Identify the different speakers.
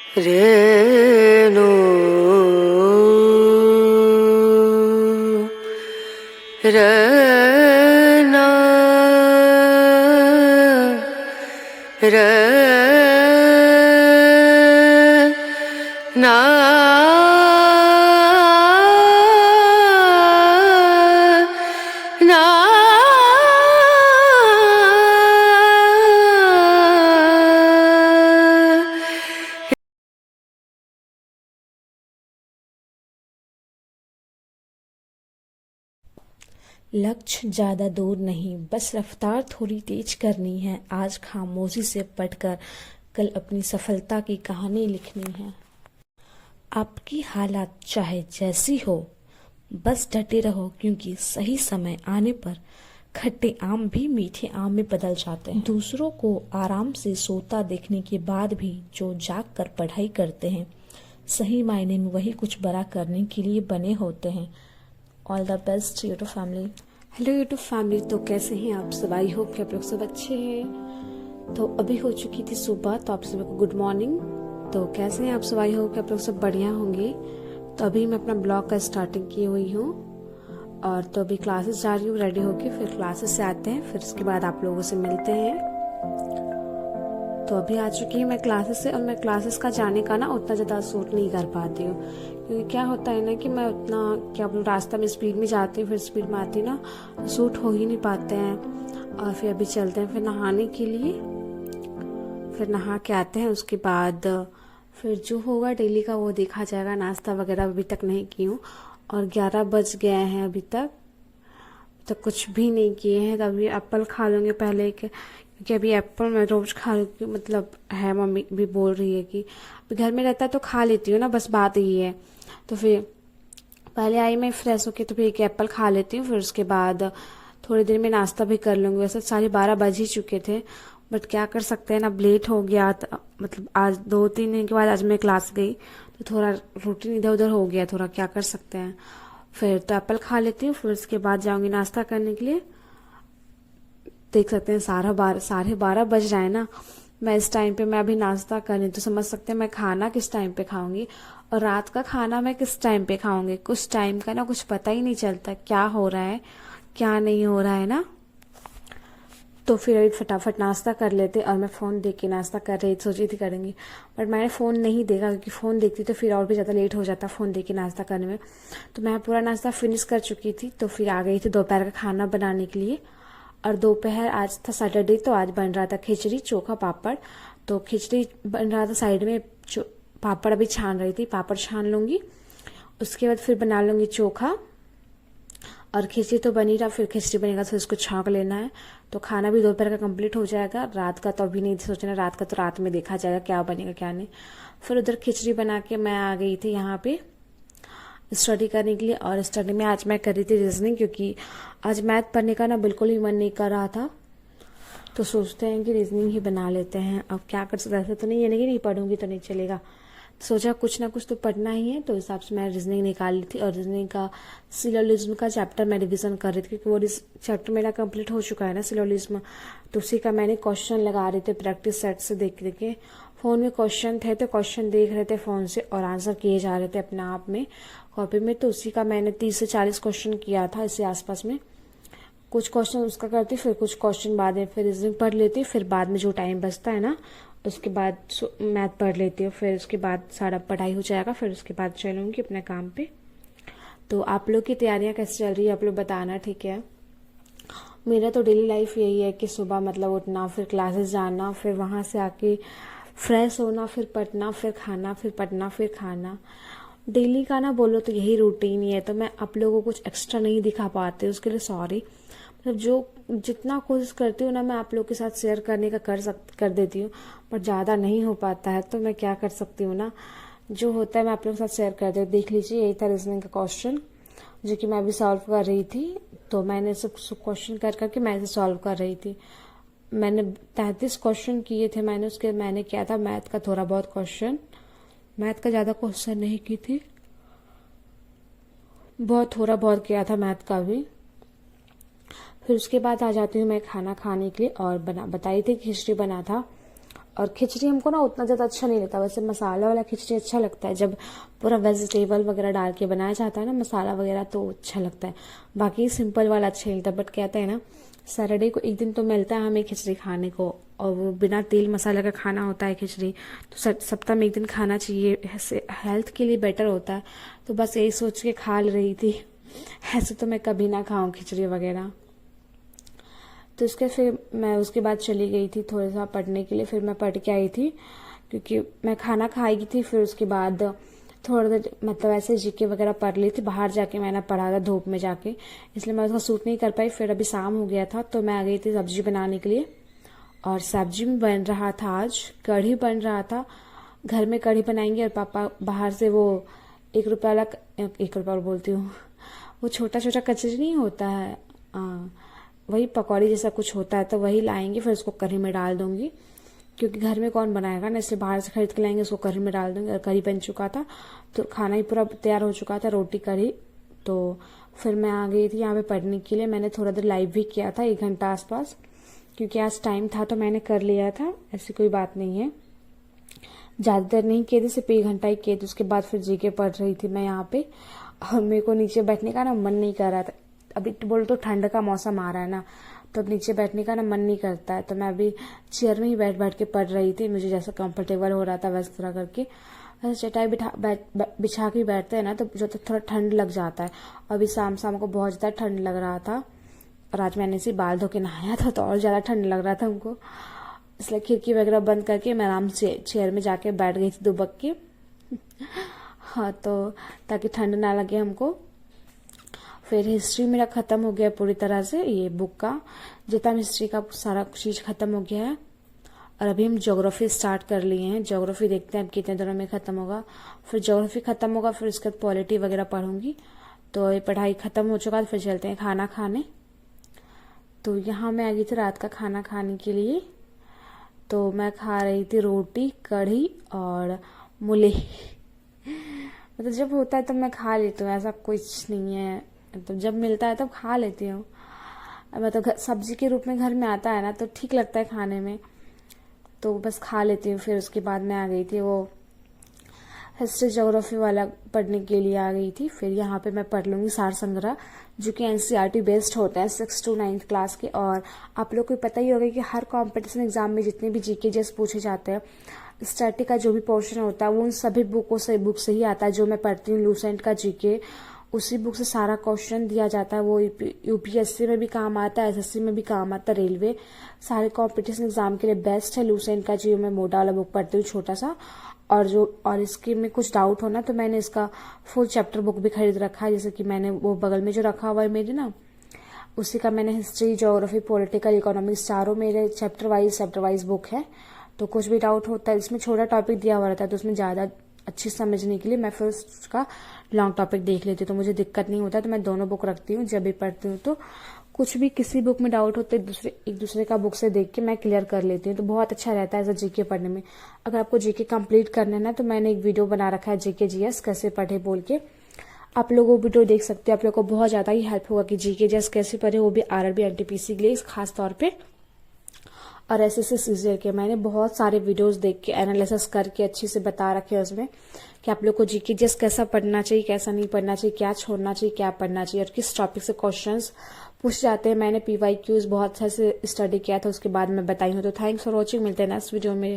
Speaker 1: रेणु रना रना ना
Speaker 2: लक्ष्य ज़्यादा दूर नहीं, बस रफ्तार थोड़ी तेज करनी है। आज खामोशी से पढ़कर कल अपनी सफलता की कहानी लिखनी है। आपकी हालात चाहे जैसी हो, बस डटे रहो, क्योंकि सही समय आने पर खट्टे आम भी मीठे आम में बदल जाते हैं। दूसरों को आराम से सोता देखने के बाद भी जो जाग कर पढ़ाई करते हैं, सही मायने में वही कुछ बड़ा करने के लिए बने होते हैं। All the best YouTube family. Hello YouTube family, तो कैसे हैं आप सब? आई होप कि आप लोग सब अच्छे हैं। तो अभी हो चुकी थी सुबह, तो आप सभी को गुड मॉर्निंग। तो कैसे हैं आप सब? आई होप कि आप लोग सब बढ़िया होंगे। तो अभी मैं अपना ब्लॉग का स्टार्टिंग की हुई हूँ, और तो अभी क्लासेस जा रही हूँ रेडी होके। फिर क्लासेस से आते हैं, फिर उसके बाद आप लोगों से मिलते हैं। तो अभी आ चुकी हूँ मैं क्लासेस से, और मैं क्लासेस का जाने का ना उतना ज़्यादा सूट नहीं कर पाती हूँ, क्योंकि क्या होता है ना कि मैं उतना क्या बोलूँ, रास्ता में स्पीड में जाती हूँ, फिर स्पीड में आती ना, तो सूट हो ही नहीं पाते हैं। और फिर अभी चलते हैं फिर नहाने के लिए। फिर नहा के आते हैं, उसके बाद फिर जो होगा डेली का वो देखा जाएगा। नाश्ता वगैरह अभी तक नहीं की हूँ, और 11 बज गए हैं अभी तक, तो कुछ भी नहीं किए हैं। तभी एप्पल खा लूँगी पहले के, क्योंकि अभी एप्पल मैं रोज खा लूँगी, मतलब है, मम्मी भी बोल रही है कि घर में रहता है तो खा लेती हूँ ना, बस बात यही है। तो फिर पहले आई मैं फ्रेश होके, तो फिर एक एप्पल खा लेती हूँ, फिर उसके बाद थोड़ी देर में नाश्ता भी कर लूँगी। वैसे 12:30 बज ही चुके थे, बट क्या कर सकते हैं ना, लेट हो गया। मतलब आज 2-3 दिन के बाद आज मैं क्लास गई, तो थोड़ा रूटीन इधर उधर हो गया थोड़ा, क्या कर सकते हैं। फिर तो एप्पल खा लेती हूँ, फिर उसके बाद जाऊँगी नाश्ता करने के लिए। देख सकते हैं 12:30 बज रहा है ना। मैं इस टाइम पे मैं अभी नाश्ता करनी, तो समझ सकते हैं मैं खाना किस टाइम पे खाऊंगी, और रात का खाना मैं किस टाइम पे खाऊंगी। कुछ टाइम का ना कुछ पता ही नहीं चलता, क्या हो रहा है क्या नहीं हो रहा है ना। तो फिर अभी फटाफट नाश्ता कर लेते, और मैं फ़ोन देख के नाश्ता कर रही सोची थी करेंगी, बट मैंने फ़ोन नहीं देखा, क्योंकि फ़ोन देखती तो फिर और भी ज़्यादा लेट हो जाता फ़ोन देख के नाश्ता करने में। तो मैं पूरा नाश्ता फिनिश कर चुकी थी, तो फिर आ गई थी दोपहर का खाना बनाने के लिए। और दोपहर आज था सैटरडे, तो आज बन रहा था खिचड़ी चोखा पापड़। तो खिचड़ी बन रहा था, साइड में पापड़ अभी छान रही थी, पापड़ छान लूँगी, उसके बाद फिर बना लूँगी चोखा। और खिचड़ी तो बनी रहा, फिर खिचड़ी बनेगा तो इसको छौंक लेना है। तो खाना भी दोपहर का कंप्लीट हो जाएगा, रात का तो अभी नहीं सोचना, रात का तो रात में देखा जाएगा क्या बनेगा क्या नहीं। फिर उधर खिचड़ी बना के मैं आ गई थी यहाँ पे स्टडी करने के लिए। और स्टडी में आज मैं कर रही थी रीजनिंग, क्योंकि आज मैथ पढ़ने का ना बिल्कुल ही मन नहीं कर रहा था। तो सोचते हैं कि रीजनिंग ही बना लेते हैं। अब क्या कर सकते, ऐसा तो नहीं है, नहीं पढ़ूंगी तो नहीं चलेगा। सोचा कुछ ना कुछ तो पढ़ना ही है, तो इस हिसाब से मैं रीजनिंग निकाल ली थी। और रीजनिंग का सिलोलिज्म का चैप्टर मैं रिविजन कर रही थी, क्योंकि वो चैप्टर मेरा कंप्लीट हो चुका है ना, सिलोलिज्म। तो उसी का मैंने क्वेश्चन लगा रहे थे प्रैक्टिस सेट से देख के। फ़ोन में क्वेश्चन थे, तो क्वेश्चन देख रहे थे फ़ोन से, और आंसर किए जा रहे थे अपने आप में कॉपी में। तो उसी का मैंने 30 से 40 क्वेश्चन किया था इससे आसपास में। कुछ क्वेश्चन उसका करती, फिर कुछ क्वेश्चन बाद में फिर रीजनिंग पढ़ लेती, फिर बाद में जो टाइम बचता है ना उसके बाद मैथ पढ़ लेती हूँ। फिर उसके बाद सारा पढ़ाई हो जाएगा, फिर उसके बाद चलूँगी अपने काम पे। तो आप लोग की तैयारियाँ कैसे चल रही है आप लोग बताना, ठीक है। मेरा तो डेली लाइफ यही है कि सुबह मतलब उठना, फिर क्लासेस जाना, फिर वहाँ से आके फ्रेश होना, फिर पढ़ना, फिर खाना, फिर पढ़ना, फिर खाना। डेली का ना बोलो तो यही रूटीन ही है। तो मैं आप लोगों को कुछ एक्स्ट्रा नहीं दिखा पाती, उसके लिए सॉरी। मतलब जो जितना कोशिश करती हूँ ना मैं आप लोग के साथ शेयर करने का कर देती हूँ, पर ज़्यादा नहीं हो पाता है, तो मैं क्या कर सकती हूँ ना, जो होता है मैं आप लोगों के साथ शेयर कर देती हूँ। देख लीजिए, यही था रीजनिंग का क्वेश्चन जो कि मैं अभी सॉल्व कर रही थी। तो मैंने सब क्वेश्चन कर करके मैं इसे सॉल्व कर रही थी। मैंने 33 क्वेश्चन किए थे मैंने, उसके मैंने किया था मैथ का थोड़ा बहुत क्वेश्चन, मैथ का ज़्यादा क्वेश्चन नहीं की थी, बहुत थोड़ा बहुत किया था मैथ का भी। फिर उसके बाद आ जाती हूँ मैं खाना खाने के लिए, और बताई थी खिचड़ी बना था, और खिचड़ी हमको ना उतना ज़्यादा अच्छा नहीं लगता, वैसे मसाला वाला खिचड़ी अच्छा लगता है, जब पूरा वेजिटेबल वगैरह डाल के बनाया जाता है ना मसाला वगैरह, तो अच्छा लगता है। बाकी सिंपल वाला अच्छा नहीं लगता, बट कहते हैं ना सैटरडे को एक दिन तो मिलता है हमें खिचड़ी खाने को, और वो बिना तेल मसाला का खाना होता है खिचड़ी, तो सप्ताह में एक दिन खाना चाहिए, हेल्थ के लिए बेटर होता है। तो बस यही सोच के खा रही थी। ऐसे तो मैं कभी ना खाऊं खिचड़ी वगैरह। तो फिर मैं उसके बाद चली गई थी थोड़ा सा पढ़ने के लिए, फिर मैं पढ़ के आई थी, क्योंकि मैं खाना खाई थी, फिर उसके बाद थोड़ा देर मतलब ऐसे जीके वगैरह पढ़ ली थी, बाहर जाके मैंने पढ़ा था धूप में जाके, इसलिए मैं उसका सूट नहीं कर पाई। फिर अभी शाम हो गया था तो मैं आ गई थी सब्जी बनाने के लिए, और सब्जी में बन रहा था आज कढ़ी बन रहा था। घर में कढ़ी बनाएंगे, और पापा बाहर से वो 1 रुपये वाला, 1 रुपये बोलती हूँ, वो छोटा छोटा कचरी नहीं होता है, वही पकौड़ी जैसा कुछ होता है, तो वही लाएंगे, फिर उसको कढ़ी में डाल दूंगी, क्योंकि घर में कौन बनाएगा ना, इसलिए बाहर से खरीद के लाएंगे, उसको कढ़ी में डाल दूंगी। और कढ़ी बन चुका था, तो खाना ही पूरा तैयार हो चुका था, रोटी कढ़ी। तो फिर मैं आ गई थी यहाँ पे पढ़ने के लिए। मैंने थोड़ा देर लाइव भी किया था, 1 घंटा आसपास, क्योंकि आज टाइम था तो मैंने कर लिया था, ऐसी कोई बात नहीं है। ज़्यादा देर नहीं किए थे, सिर्फ 1 घंटा ही किए थे। उसके बाद फिर जीके पढ़ रही थी मैं यहाँ पे, और मेरे को नीचे बैठने का ना मन नहीं कर रहा था। अभी तो बोल तो ठंड का मौसम आ रहा है ना, तो अब नीचे बैठने का ना मन नहीं करता है, तो मैं अभी चेयर में ही बैठ बैठ के पढ़ रही थी। मुझे जैसा कंफर्टेबल हो रहा था वैसे तरह करके, ऐसे चटाई बिछा के बैठते हैं ना, तो जो तो थोड़ा ठंड लग जाता है। अभी शाम को बहुत ज़्यादा ठंड लग रहा था, और आज मैंने इसी बाल धो के नहाया था, तो और ज़्यादा ठंड लग रहा था हमको, इसलिए खिड़की वगैरह बंद करके मैं आराम से चेयर में जाके बैठ गई थी दुबक के। हाँ, तो ताकि ठंड ना लगे हमको। फिर हिस्ट्री मेरा ख़त्म हो गया पूरी तरह से, ये बुक का जितना हिस्ट्री का सारा चीज़ ख़त्म हो गया है। और अभी हम ज्योग्राफी स्टार्ट कर लिए हैं। ज्योग्राफी देखते हैं अब कितने दिनों में ख़त्म होगा। फिर ज्योग्राफी ख़त्म होगा, फिर उसके बाद पॉलिटी वगैरह पढ़ूंगी। तो ये पढ़ाई ख़त्म हो चुका, फिर चलते हैं खाना खाने। तो यहाँ मैं आ गई थी रात का खाना खाने के लिए। तो मैं खा रही थी रोटी कढ़ी और मूली। मतलब जब होता है तब मैं खा लेती हूँ, ऐसा कुछ नहीं है, तो जब मिलता है तब खा लेती हूँ। मतलब सब्जी के रूप में घर में आता है ना, तो ठीक लगता है खाने में, तो बस खा लेती हूँ। फिर उसके बाद मैं आ गई थी वो हिस्ट्री ज्योग्राफी वाला पढ़ने के लिए आ गई थी। फिर यहाँ पे मैं पढ़ लूँगी सार संग्रह, जो कि एनसीईआरटी बेस्ड होता है 6 to 9th क्लास के। और आप लोग को पता ही होगा कि हर कॉम्पिटिशन एग्जाम में जितने भी जीके जैसे पूछे जाते हैं, स्टैटिक का जो भी पोर्शन होता है वो उन सभी बुक से ही आता है। जो मैं पढ़ती हूँ लूसेंट का जीके, उसी बुक से सारा क्वेश्चन दिया जाता है। वो यूपीएससी में भी काम आता है, एसएससी में भी काम आता है, रेलवे सारे कॉम्पिटिशन एग्जाम के लिए बेस्ट है लूसेंट का। जो मैं मोटा वाला बुक पढ़ती हूँ छोटा सा, और इसके में कुछ डाउट होना तो मैंने इसका फुल चैप्टर बुक भी खरीद रखा है। जैसे कि मैंने वो बगल में जो रखा हुआ है मेरे ना, उसी का मैंने हिस्ट्री ज्योग्राफी पॉलिटिकल इकोनॉमिक्स चारों मेरे चैप्टर वाइज बुक है। तो कुछ भी डाउट होता है, इसमें छोटा टॉपिक दिया हुआ रहता है, तो उसमें ज़्यादा अच्छी समझने के लिए मैं फिर उसका लॉन्ग टॉपिक देख लेती हूँ, तो मुझे दिक्कत नहीं होता। तो मैं दोनों बुक रखती हूँ, जब भी पढ़ती हूँ तो कुछ भी किसी बुक में डाउट होते एक दूसरे का बुक से देख के मैं क्लियर कर लेती हूँ। तो बहुत अच्छा रहता है ऐसा जीके पढ़ने में। अगर आपको जीके कंप्लीट करना है ना, तो मैंने एक वीडियो बना रखा है जीके जीएस कैसे पढ़े बोल के, आप लोग वो वीडियो देख सकते हैं। आप लोग को बहुत ज़्यादा ही हेल्प होगा कि जीके जीएस कैसे पढ़े, वो भी आरआरबी एनटीपीसी के लिए खास तौर पे, और एसएससी सीजीएल के। मैंने बहुत सारे वीडियोस देख के एनालिसिस करके अच्छे से बता रखे हैं उसमें कि आप लोग को जीके जीएस कैसा पढ़ना चाहिए, कैसा नहीं पढ़ना चाहिए, क्या छोड़ना चाहिए, क्या पढ़ना चाहिए, और किस टॉपिक से क्वेश्चंस पूछ जाते हैं। मैंने पीवाईक्यूज बहुत अच्छे से स्टडी किया था, उसके बाद मैं बताई हूँ। तो थैंक्स फॉर वॉचिंग, मिलते हैं नेक्स्ट वीडियो में।